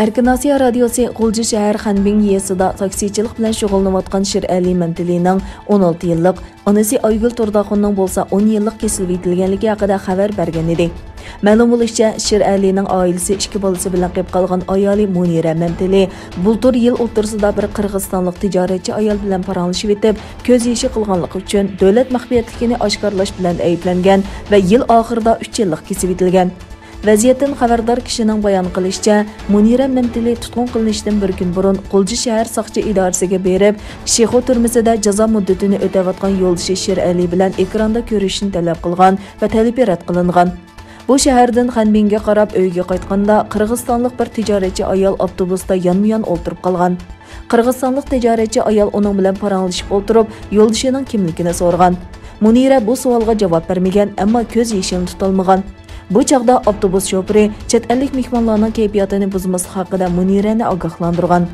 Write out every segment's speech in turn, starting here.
Erkin Asiya radiosi G'ulji shahar Xanbing yesida taksichilik bilan shug'ullanayotgan Shir Ali Mantilining 16 yillik, onasi Aygul Turdaxonning bo'lsa 10 yillik kesilib yetilganligi haqida xabar bergan edi. Ma'lum bo'lishicha, Shir Alining oilasi 2 bolasi bilan qolib qolgan ayoli Munira Mantili bultur yil o'rtasida bir qirg'izistonlik tijoratchi ayol bilan paranglashib etib, ko'z yeshi qilganligi uchun davlat maxfiyatligini oshkorlash bilan ayblangan va yil oxirida 3 yillik kesib etilgan. Vaziyatdan xabardor kishining bayon qilishicha, Munira Mantili tutqun qilinishdan bir kun burun G'ulji shahar soqchi idorasiga berib, Shexo turmisida jazo muddatini o'tayotgan yo'ldoshi Shir Ali bilan ekranda ko'rishni talab qilgan va talibi rad qilingan. Bu shahardan Xanbingga qarab uyga qaytganda qirg'izistonlik bir tijoratchi ayol avtobusda yonma-yon o'ltirib qolgan. Qirg'izistonlik tijoratchi ayol uning bilan paranglashib o'ltirib, yo'ldoshining kimligini so'ragan. Munira bu savolga javob bermagan, ammo ko'z yeshini tutolmagan. Bu chaqda avtobus shoferi chet ellik mehmonlarning kayfiyatini buzmaslik haqida Munirani ogohlantirgan.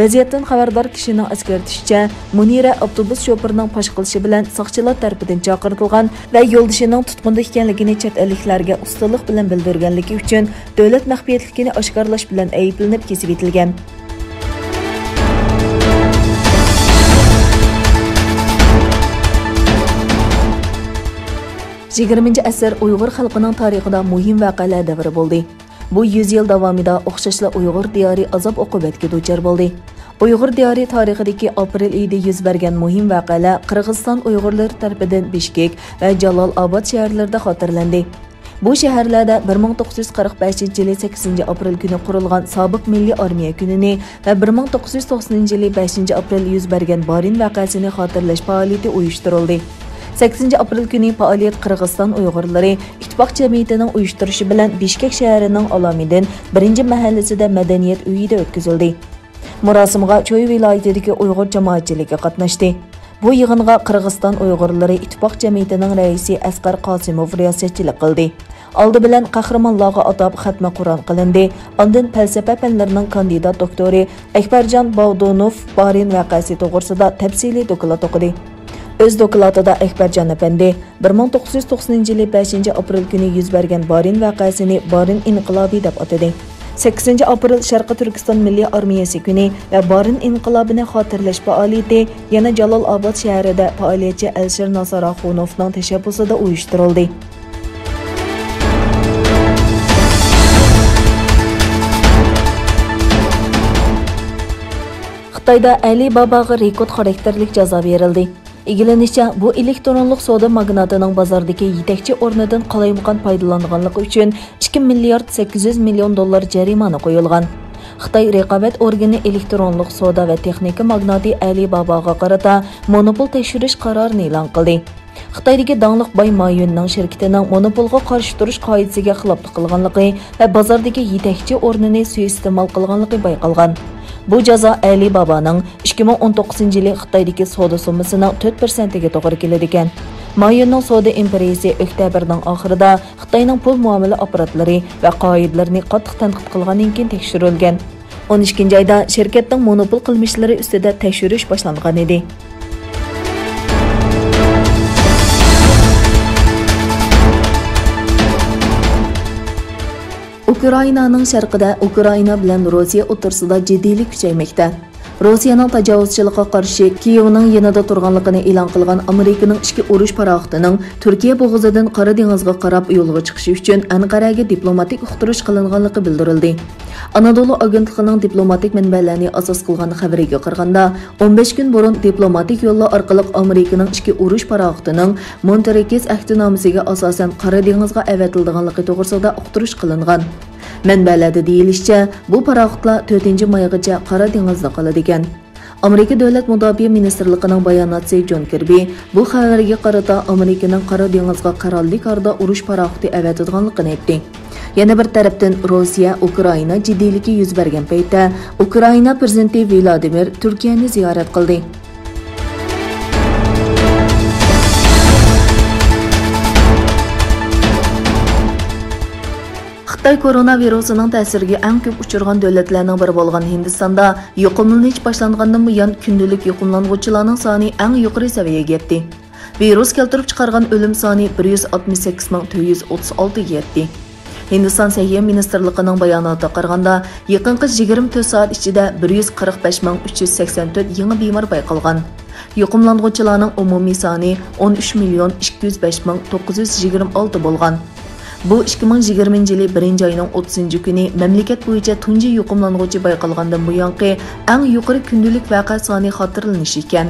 Vaziyatdan xabardor kishining eskartishicha, Munira avtobus shoferining fosh qilishi bilan soqchilar tarafidan chaqirtilgan va yo'ldoshining tutqunda ekanligini chet elliklarga ustalik bilan bildirganligi uchun davlat maxfiyatligini oshkorlash bilan ayblanib kesib etilgan. Yigirmanchi asr Uyg'ur xalqining tarixida muhim voqealar davri bo'ldi. Bu 100 yil davomida o'xshashla Uyg'ur diyori azob-uqubatga duchor bo'ldi. Uyg'ur diyori tarixidagi aprel oyida yuz bergan muhim voqealar Qirg'iziston Uyg'urlari tomonidan Bishkek va Jalolobod shaharlarida xotirlandi. Bu shaharlarda 1945-yili 8-aprel kuni qurilgan sobiq milliy armiya kunini va 1990-yili 5-aprel yuz bergan Barin voqeasini xotirlash faoliyati uyushtirildi. 8-aprel kuni faoliyat Qirg'iziston Uyg'urlari ittifoq jamiyatining uyushtirishi bilan Bishkek shahrining Alamidan 1-mahallasida madaniyat uyida o'tkazildi. Murosimga Cho'y viloyatidagi Uyg'ur jamoatchiligi qatnashdi. Bu yig'inga Qirg'iziston Uyg'urlari ittifoq jamiyatining raisi Asqar Qosimov riyosatchilik qildi. Oldi bilan qahramonlarga atab xatma Qur'on qilindi. Ondan falsafa fanlarining kandidat doktori Akbarjon Bog'donov Barin voqeasi to'g'risida tafsiliy doklad o'qidi. Öz dokladida Akbarjon apandi 1990-yili 5-aprel kuni yuz bergan Barin voqeasini Barin inqilobi deb atadi. 8-aprel Sharqi Turkiston milliy armiyasi kuni va Barin inqilobini xotirlash faoliyati yana Jalolobod shahrida faoliyatchi Alshir Nasaraxonovning tashabbusida uyushtirildi. Xitoyda Ali Babaga rekord xarakterlik jazo berildi. Egilenishicha, bu elektronlik savdo magnatining bozordagi yetakchi o'rnidan qalaymaqon foydalanganligi uchun 2 milliard 800 million dollar jarimani qo'yilgan. Xitoy raqobat organi elektronlik savdo va texnika magnati Ali Babaga qarata monopol tekshirish qarorini e'lon qildi. Xitoydagi dangliq Bay Mayunning shirkatining monopolga qarshi turish qoidasiga xiloflik qilganligi va bozordagi yetakchi o'rnini suiiste'mol qilganligi bayqalgan. Bu jazo Ali Babaning 2019-yili Xitoydagi savdo summasining 4%ga to'g'ri keladi ekan. Mayunning savdo imperiyasi oktyabrning oxirida Xitoyning pul muomala apparatlari va qoidalarini qattiq tanqid qilgandan keyin tekshirilgan. 12-oyda shirkatning monopol qilmishlari ustida tekshirish boshlangan edi. Ukrainaning sharqida Ukraina bilan Rossiya o'rtasida jiddiylik kuchaymoqda. Rossiyaning tajovuzchiligiga qarshi Kiyevning yanada turganligini e'lon qilgan Amerikaning ichki urush paraxotining Turkiya bo'g'ozidan Qora dengizga qarab yo'lga chiqishi uchun Anqaraga diplomatik uqtirish qilinganligi bildirildi. Anadolu agentligining diplomatik manbalarni asos qilgan xabariga qaraganda, 15 kun burun diplomatik yo'llar orqali Amerikaning ichki urush paraxotining Monterekes ahdnomasiga asosan Qora dengizga avatilganligi to'g'risida uqtirish qilingan. Manbalarda deyilishicha, bu paraxotlar 4-maygacha Qora dengizda qoladi ekan. Amerika Davlat Mudofaa Ministrligining bayonotchisi John Kirby bu xabarga qarata Amerikaning Qora dengizga qurolli qarda urush paraxoti avatadiganligini aytdi. Yana bir tarafdan Rossiya Ukraina jiddiyligi yuz bergan paytda Ukraina prezidenti Vladimir Turkiyani ziyorat qildi. Xitoy koronavirusining ta'siriga eng ko'p uchirgan davlatlarning biri bo'lgan Hindistonda yuqumlanish boshlangandan buyon kundalik yuqumlanuvchilarning soni eng yuqori saviyaga yetdi. Virus keltirib chiqargan o'lim soni 168.436 ga yetdi. Hindiston Səhiyyə Ministerligining bayonotiga qaraganda, yaqinqi 24 soat ichida 145,384 yangi bemor bayqalgan. Yuqumlanğuchilarning umumiy soni 13,205,926 bo'lgan. Bu 2020 yılı 1 ayının 30 günü memleket boyunca tunji yuqumlanğuchi bayqalgandan buyanqi eng yuqori kundalik vaqa soni xotirlanishi ekan.